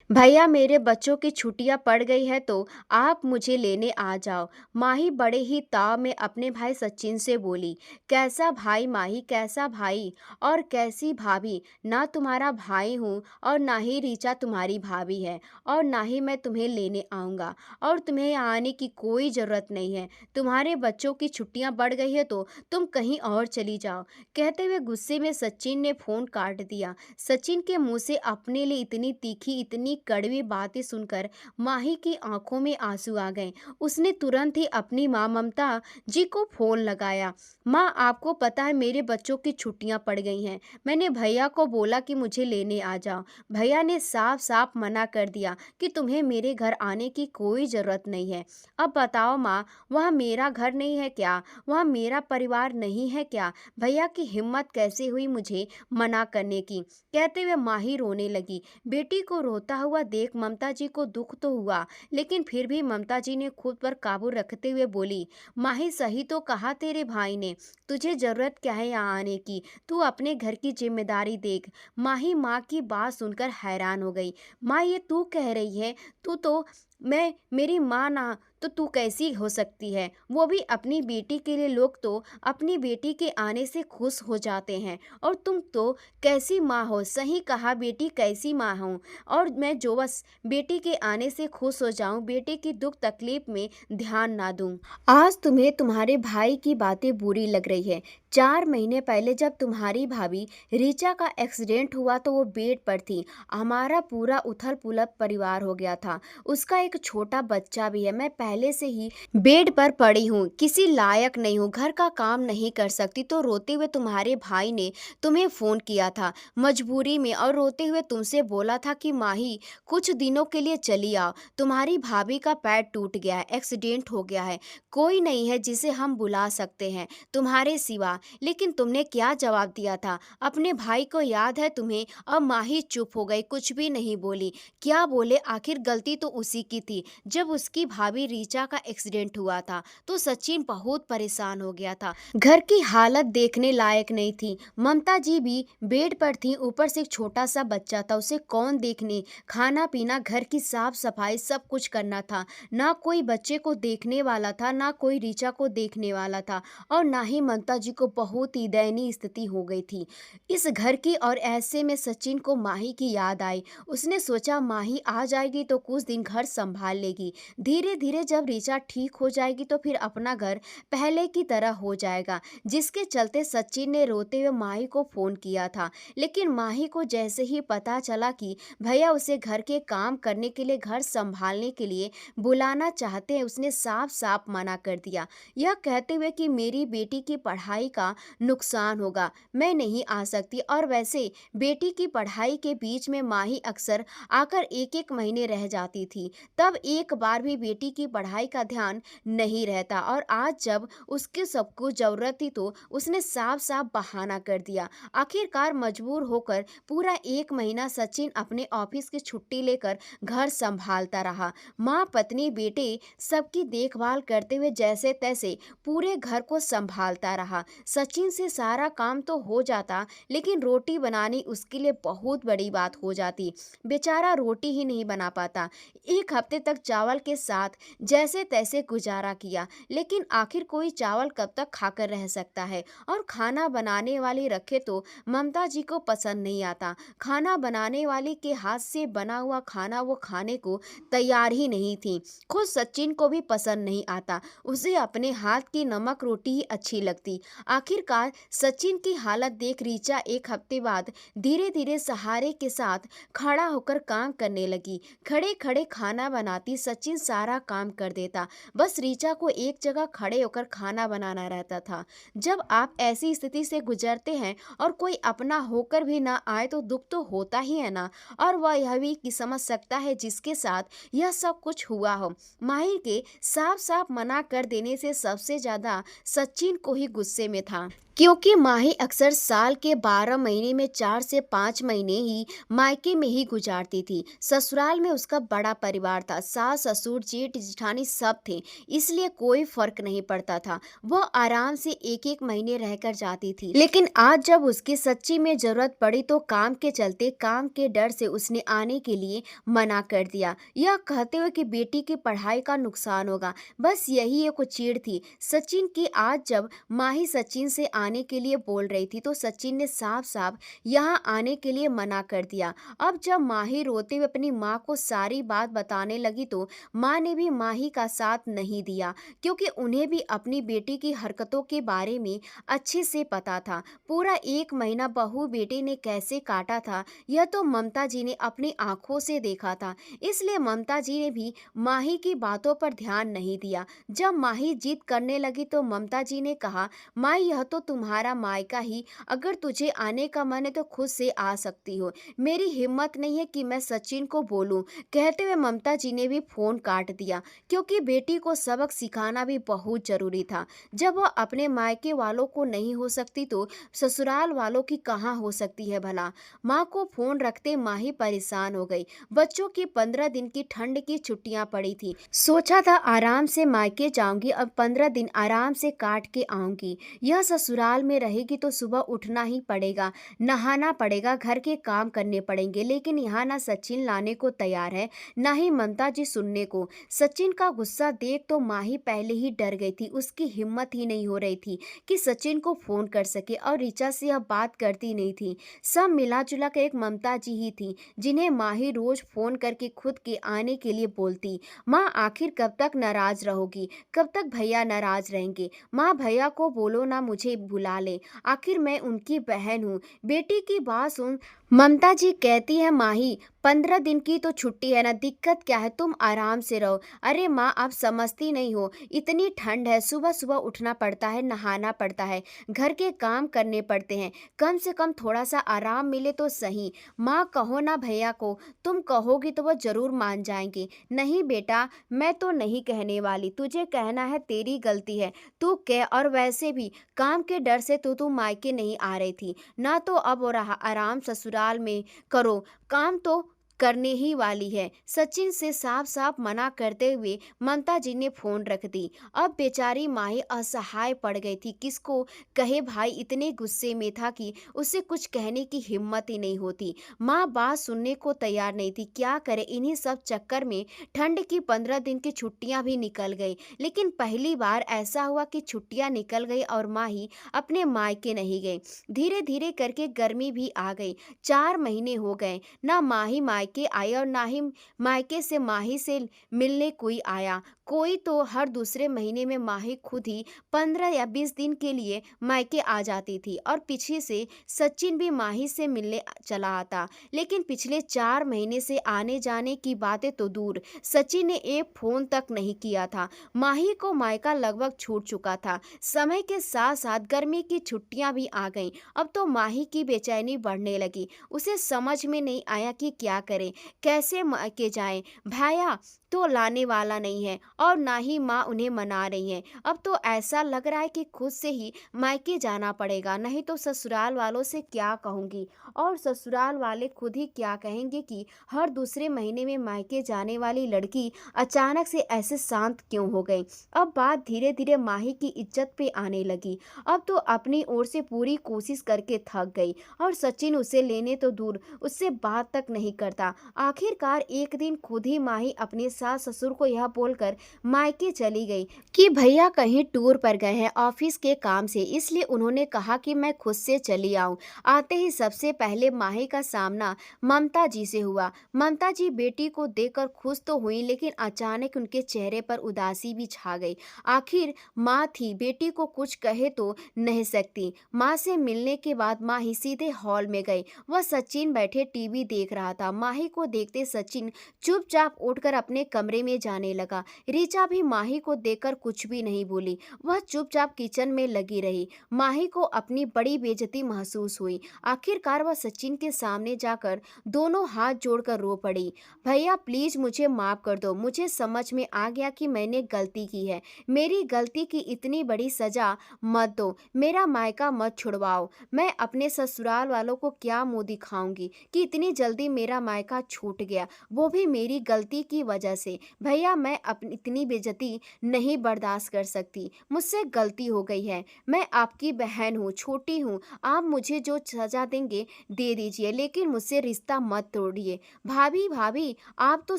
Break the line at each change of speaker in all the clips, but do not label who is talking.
भैया मेरे बच्चों की छुट्टियां पड़ गई है तो आप मुझे लेने आ जाओ। माही बड़े ही ताव में अपने भाई सचिन से बोली। कैसा भाई माही, कैसा भाई? और कैसी भाभी? ना तुम्हारा भाई हूँ और ना ही रीचा तुम्हारी भाभी है और ना ही मैं तुम्हें लेने आऊँगा और तुम्हें आने की कोई ज़रूरत नहीं है। तुम्हारे बच्चों की छुट्टियां बढ़ गई है तो तुम कहीं और चली जाओ। कहते हुए गुस्से में सचिन ने फ़ोन काट दिया। सचिन के मुंह से अपने लिए इतनी तीखी, इतनी कड़वी बातें सुनकर माही की आंखों में आंसू आ गए। उसने तुरंत ही अपनी माँ ममता जी को फोन लगाया। माँ, आपको पता है मेरे बच्चों की छुट्टियां पड़ गई हैं। मैंने भैया को बोला कि मुझे लेने आ जाओ। भैया ने साफ साफ मना कर दिया कि तुम्हें मेरे घर आने की कोई ज़रूरत नहीं है। अब बताओ माँ, वह मेरा घर नहीं है क्या? वह मेरा परिवार नहीं है क्या? भैया की हिम्मत कैसे हुई मुझे मना करने की? कहते हुए माही रोने लगी। बेटी को रोता हुआ देख ममता जी को दुख तो हुआ, लेकिन फिर भी ममता जी ने खुद पर काबू रखते हुए बोली, माही सही तो कहा तेरे भाई ने, तुझे जरूरत क्या है यहाँ आने की? तू अपने घर की जिम्मेदारी देख। माही माँ की बात सुनकर हैरान हो गई। माँ, ये तू कह रही है? तू तो मैं मेरी माँ ना तो तू कैसी हो सकती है? वो भी अपनी बेटी के लिए। लोग तो अपनी बेटी के आने से खुश हो जाते हैं और तुम तो कैसी माँ हो? सही कहा बेटी, कैसी माँ हूँ और मैं जो बस बेटी के आने से खुश हो जाऊँ, बेटे की दुख तकलीफ में ध्यान ना दूँ। आज तुम्हें तुम्हारे भाई की बातें बुरी लग रही है। 4 महीने पहले जब तुम्हारी भाभी रीचा का एक्सीडेंट हुआ तो वो बेड पर थी। हमारा पूरा उथल पुथल परिवार हो गया था। उसका एक छोटा बच्चा भी है। मैं पहले से ही बेड पर पड़ी हूँ, किसी लायक नहीं हूँ, घर का काम नहीं कर सकती। तो रोते हुए तुम्हारे भाई ने तुम्हें फ़ोन किया था मजबूरी में और रोते हुए तुमसे बोला था कि माही कुछ दिनों के लिए चली आओ। तुम्हारी भाभी का पैर टूट गया है, एक्सीडेंट हो गया है, कोई नहीं है जिसे हम बुला सकते हैं तुम्हारे सिवा। लेकिन तुमने क्या जवाब दिया था? अपने भाई को याद है तुम्हें? और माही चुप हो गई, कुछ भी नहीं बोली। क्या बोले? आखिर गलती तो उसी की थी। जब उसकी भाभी रीचा का एक्सीडेंट हुआ था तो सचिन बहुत परेशान हो गया था। घर की हालत देखने लायक नहीं थी। ममता जी भी बेड पर थी, ऊपर से एक छोटा सा बच्चा था, उसे कौन देखने? खाना पीना, घर की साफ सफाई सब कुछ करना था। ना कोई बच्चे को देखने वाला था, ना कोई रीचा को देखने वाला था और ना ही ममता जी को। बहुत ही दयनीय स्थिति हो गई थी इस घर की। और ऐसे में सचिन को माही की याद आई। उसने सोचा माही आ जाएगी तो कुछ दिन घर संभाल लेगी। धीरे धीरे जब रीचा ठीक हो जाएगी तो फिर अपना घर पहले की तरह हो जाएगा। जिसके चलते सचिन ने रोते हुए माही को फोन किया था। लेकिन माही को जैसे ही पता चला कि भैया उसे घर के काम करने के लिए, घर संभालने के लिए बुलाना चाहते हैं, उसने साफ साफ मना कर दिया, यह कहते हुए कि मेरी बेटी की पढ़ाई का नुकसान होगा, मैं नहीं आ सकती। और वैसे बेटी की पढ़ाई के बीच में माही अक्सर आकर एक एक महीने रह जाती थी, तब एक बार भी बेटी की पढ़ाई का ध्यान नहीं रहता। और आज जब उसके सबको ज़रूरत थी तो उसने साफ साफ बहाना कर दिया। आखिरकार मजबूर होकर पूरा 1 महीना सचिन अपने ऑफिस की छुट्टी लेकर घर संभालता रहा। माँ, पत्नी, बेटे सबकी देखभाल करते हुए जैसे तैसे पूरे घर को संभालता रहा। सचिन से सारा काम तो हो जाता, लेकिन रोटी बनानी उसके लिए बहुत बड़ी बात हो जाती। बेचारा रोटी ही नहीं बना पाता। 1 हफ्ते तक चावल के साथ जैसे तैसे गुजारा किया, लेकिन आखिर कोई चावल कब तक खाकर रह सकता है? और खाना बनाने वाली रखे तो ममता जी को पसंद नहीं आता। खाना बनाने वाली के हाथ से बना हुआ खाना वो खाने को तैयार ही नहीं थी। खुद सचिन को भी पसंद नहीं आता, उसे अपने हाथ की नमक रोटी ही अच्छी लगती। आखिरकार सचिन की हालत देख रीचा 1 हफ्ते बाद धीरे धीरे सहारे के साथ खड़ा होकर काम करने लगी। खड़े खड़े खाना बनाती, सचिन सारा काम कर देता, बस रीचा को एक जगह खड़े होकर खाना बनाना रहता था। जब आप ऐसी स्थिति से गुजरते हैं और कोई अपना होकर भी ना आए तो दुख तो होता ही है ना। और वह यह भी कि समझ सकता है जिसके साथ यह सब कुछ हुआ हो। माही के साफ साफ मना कर देने से सबसे ज्यादा सचिन को ही गुस्से में था। क्योंकि माही अक्सर साल के 12 महीने में 4 से 5 महीने ही मायके में ही गुजारती थी। ससुराल में उसका बड़ा परिवार था, सास ससुर जेठ जेठानी सब थे, इसलिए कोई फर्क नहीं पड़ता था। वो आराम से एक एक महीने रहकर जाती थी। लेकिन आज जब उसकी सच्ची में जरूरत पड़ी तो काम के चलते, काम के डर से उसने आने के लिए मना कर दिया, यह कहते हुए कि बेटी की पढ़ाई का नुकसान होगा। बस यही एक चीड़ थी सचिन की। आज जब माही सचिन से आने के लिए बोल रही थी तो सचिन ने साफ साफ यहाँ आने के लिए मना कर दिया। अब जब माही रोते हुए अपनी माँ को सारी बात बताने लगी तो माँ ने भी माही का साथ नहीं दिया, क्योंकि उन्हें भी अपनी बेटी की हरकतों के बारे में अच्छे से पता था। पूरा एक महीना बहू बेटे ने कैसे काटा था यह तो ममता जी ने अपनी आंखों से देखा था, इसलिए ममता जी ने भी माही की बातों पर ध्यान नहीं दिया। जब माही जिद करने लगी तो ममता जी ने कहा, माँ यह तो तुम्हारा मायका ही, अगर तुझे आने का मन है तो खुद से आ सकती हो, मेरी हिम्मत नहीं है कि मैं सचिन को बोलूं। कहते हुए ममता जी ने भी फोन काट दिया, क्योंकि बेटी को सबक सिखाना भी बहुत जरूरी था। जब वह अपने मायके वालों को नहीं हो सकती तो ससुराल वालों की कहाँ हो सकती है भला। माँ को फोन रखते माही परेशान हो गई। बच्चों की 15 दिन की ठंड की छुट्टियां पड़ी थी, सोचा था आराम से मायके जाऊंगी, अब 15 दिन आराम से काट के आऊंगी। यह ससुराल में रहेगी तो सुबह उठना ही पड़ेगा, नहाना पड़ेगा, घर के काम करने पड़ेंगे, लेकिन यहाँ ना सचिन लाने को तैयार है ना ही ममता जी सुनने को। सचिन का गुस्सा देख तो माही पहले ही डर गई थी, उसकी हिम्मत ही नहीं हो रही थी कि सचिन को फोन कर सके, और ऋचा से यह बात करती नहीं थी। सब मिला जुला कर एक ममता जी ही थी जिन्हें माही रोज फोन करके खुद के आने के लिए बोलती। माँ आखिर कब तक नाराज रहोगी, कब तक भैया नाराज रहेंगे। माँ भैया को बोलो ना मुझे बुला ले, आखिर मैं उनकी बहन हूँ। बेटी की बात सुन ममता जी कहती है, माही 15 दिन की तो छुट्टी है ना, दिक्कत क्या है, तुम आराम से रहो। अरे माँ आप समझती नहीं हो, इतनी ठंड है, सुबह सुबह उठना पड़ता है, नहाना पड़ता है, घर के काम करने पड़ते हैं, कम से कम थोड़ा सा आराम मिले तो सही। माँ कहो ना भैया को, तुम कहोगी तो वो जरूर मान जाएंगे। नहीं बेटा मैं तो नहीं कहने वाली, तुझे कहना है तेरी गलती है, तू कह, और वैसे भी काम के डर से तू मायके नहीं आ रही थी ना, तो अब हो रहा आराम ससुराल में करो, काम तो करने ही वाली है। सचिन से साफ साफ मना करते हुए ममता जी ने फोन रख दी। अब बेचारी माही असहाय पड़ गई थी, किसको कहे। भाई इतने गुस्से में था कि उसे कुछ कहने की हिम्मत ही नहीं होती। माँ बात सुनने को तैयार नहीं थी, क्या करे। इन्हीं सब चक्कर में ठंड की 15 दिन की छुट्टियां भी निकल गई। लेकिन पहली बार ऐसा हुआ कि छुट्टियां निकल गई और माही अपने मायके नहीं गई। धीरे धीरे करके गर्मी भी आ गई। 4 महीने हो गए, ना माही मायके आई और ना ही मायके से माही से मिलने कोई आया। कोई तो हर दूसरे महीने में माही खुद ही 15 या 20 दिन के लिए मायके आ जाती थी, और पीछे से सचिन भी माही से मिलने चला आता। लेकिन पिछले 4 महीने से आने जाने की बातें तो दूर, सचिन ने एक फोन तक नहीं किया था। माही को मायका लगभग छूट चुका था। समय के साथ साथ गर्मी की छुट्टियां भी आ गईं। अब तो माही की बेचैनी बढ़ने लगी। उसे समझ में नहीं आया कि क्या करे, कैसे मायके जाए। भैया तो लाने वाला नहीं है और ना ही माँ उन्हें मना रही है। अब तो ऐसा लग रहा है कि खुद से ही मायके जाना पड़ेगा, नहीं तो ससुराल वालों से क्या कहूँगी, और ससुराल वाले खुद ही क्या कहेंगे कि हर दूसरे महीने में मायके जाने वाली लड़की अचानक से ऐसे शांत क्यों हो गई। अब बात धीरे धीरे माही की इज्जत पे आने लगी। अब तो अपनी ओर से पूरी कोशिश करके थक गई, और सचिन उसे लेने तो दूर उससे बात तक नहीं करता। आखिरकार एक दिन खुद ही माही अपने सास ससुर को यह बोलकर मायके चली गई कि भैया कहीं टूर पर गए हैं ऑफिस के काम से, इसलिए उन्होंने कहा कि मैं खुद से चली आऊं। आते ही सबसे पहले माही का सामना ममता जी से हुआ। ममता जी बेटी को देखकर खुश तो हुई, लेकिन अचानक उनके चेहरे पर उदासी भी छा गई। आखिर माँ थी, बेटी को कुछ कहे तो नहीं सकती। माँ से मिलने के बाद माही सीधे हॉल में गई। वह सचिन बैठे टीवी देख रहा था। माही को देखते सचिन चुपचाप उठकर अपने कमरे में जाने लगा। ऋचा भी माही को देखकर कुछ भी नहीं बोली, वह चुपचाप किचन में लगी रही। माही को अपनी बड़ी बेइज्जती महसूस हुई। आखिरकार वह सचिन के सामने जाकर दोनों हाथ जोड़कर रो पड़ी। भैया प्लीज मुझे माफ कर दो, मुझे समझ में आ गया कि मैंने गलती की है। मेरी गलती की इतनी बड़ी सजा मत दो, मेरा मायका मत छुड़वाओ। मैं अपने ससुराल वालों को क्या मुंह दिखाऊंगी कि इतनी जल्दी मेरा मायका छूट गया, वो भी मेरी गलती की वजह से। भैया मैं अपनी इतनी बेइज्जती नहीं बर्दाश्त कर सकती, मुझसे गलती हो गई है। मैं आपकी बहन हूँ, छोटी हूँ, आप मुझे जो सजा देंगे दे दीजिए, लेकिन मुझसे रिश्ता मत तोड़िए। भाभी भाभी आप तो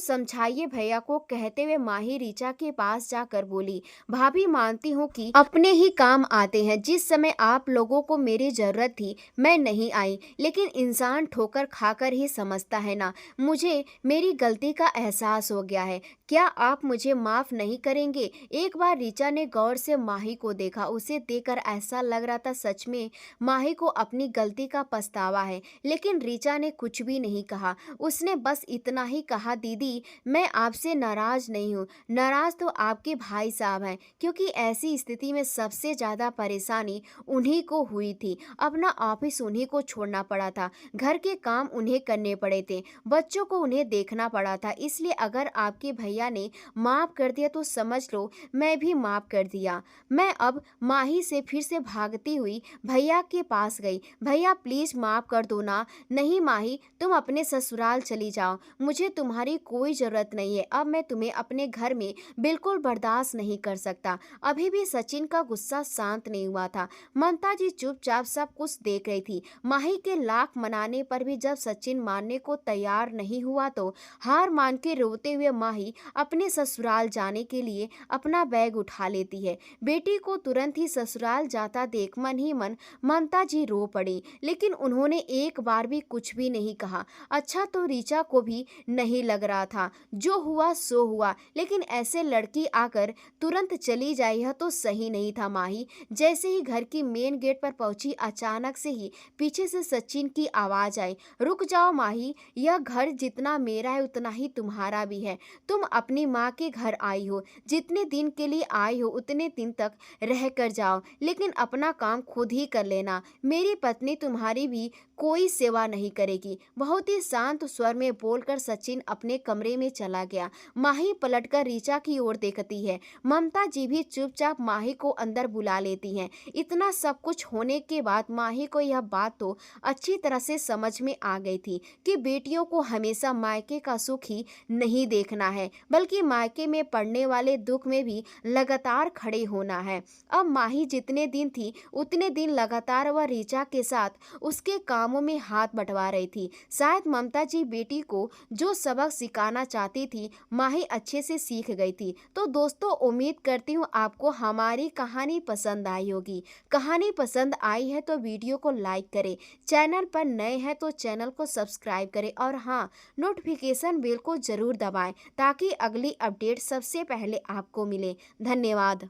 समझाइए भैया को, कहते हुए माही ऋचा के पास जाकर बोली, भाभी मानती हूँ कि अपने ही काम आते हैं। जिस समय आप लोगों को मेरी जरूरत थी मैं नहीं आई, लेकिन इंसान ठोकर खाकर ही समझता है ना। मुझे मेरी गलती का एहसास हो गया है, क्या आप मुझे माफ नहीं करेंगे? एक बार ऋचा ने गौर से माही को देखा, उसे देखकर ऐसा लग रहा था सच में माही को अपनी गलती का पछतावा है। लेकिन ऋचा ने कुछ भी नहीं कहा, उसने बस इतना ही कहा, दीदी मैं आपसे नाराज नहीं हूँ, नाराज तो आपके भाई साहब हैं, क्योंकि ऐसी स्थिति में सबसे ज़्यादा परेशानी उन्हीं को हुई थी। अपना ऑफिस उन्हीं को छोड़ना पड़ा था, घर के काम उन्हें करने पड़े थे, बच्चों को उन्हें देखना पड़ा था। इसलिए अगर आपके भैया ने माफ़ कर दिया तो समझ लो मैं भी माफ़ कर दिया। मैं अब माही से फिर से भागती हुई भैया के पास गई। भैया प्लीज़ माफ़ कर दो ना। नहीं माही तुम अपने ससुराल चली जाओ, मुझे तुम्हारी कोई ज़रूरत नहीं है। अब मैं तुम्हें अपने घर में बिल्कुल बर्दाश्त नहीं कर सकता। अभी भी सचिन का गुस्सा शांत नहीं हुआ था। ममता जी चुपचाप सब कुछ देख रही थी। माही के लाख मनाने पर भी जब सचिन मानने को तैयार नहीं हुआ तो हार मान के रोते हुए माही अपने ससुराल जाने के लिए अपना बैग उठा लेती है। बेटी को तुरंत ही ससुराल जाता देख मन ही मन ममता जी रो पड़ी, लेकिन उन्होंने एक बार भी कुछ भी नहीं कहा। अच्छा तो ऋचा को भी नहीं लग रहा था, जो हुआ सो हुआ, लेकिन ऐसे लड़की आकर तुरंत चली जाए यह तो सही नहीं था। माही जैसे ही घर की मेन गेट पर पहुंची, अचानक से ही पीछे से सचिन की आवाज आई, रुक जाओ माही, यह घर जितना मेरा है उतना ही तुम्हारा भी है। तुम अपनी माँ के घर आई हो, जितने दिन के लिए आई हो उतने दिन तक रह कर जाओ, लेकिन अपना काम खुद ही कर लेना। मेरी पत्नी तुम्हारी भी कोई सेवा नहीं करेगी। बहुत ही शांत स्वर में बोलकर सचिन अपने कमरे में चला गया। माही पलटकर ऋचा की ओर देखती है। ममता जी भी चुपचाप माही को अंदर बुला लेती हैं। इतना सब कुछ होने के बाद माही को यह बात तो अच्छी तरह से समझ में आ गई थी कि बेटियों को हमेशा मायके का सुख ही नहीं देखना है, बल्कि मायके में पड़ने वाले दुख में भी लगातार खड़े होना है। अब माही जितने दिन थी उतने दिन लगातार वह ऋचा के साथ उसके कामों में हाथ बंटवा रही थी। शायद ममता जी बेटी को जो सबक सिखाना चाहती थी माही अच्छे से सीख गई थी। तो दोस्तों उम्मीद करती हूँ आपको हमारी कहानी पसंद आई होगी। कहानी पसंद आई है तो वीडियो को लाइक करें, चैनल पर नए हैं तो चैनल को सब्सक्राइब करें और हाँ नोटिफिकेशन बेल को जरूर दबाएं ताकि अगली अपडेट सबसे पहले आपको मिले। धन्यवाद।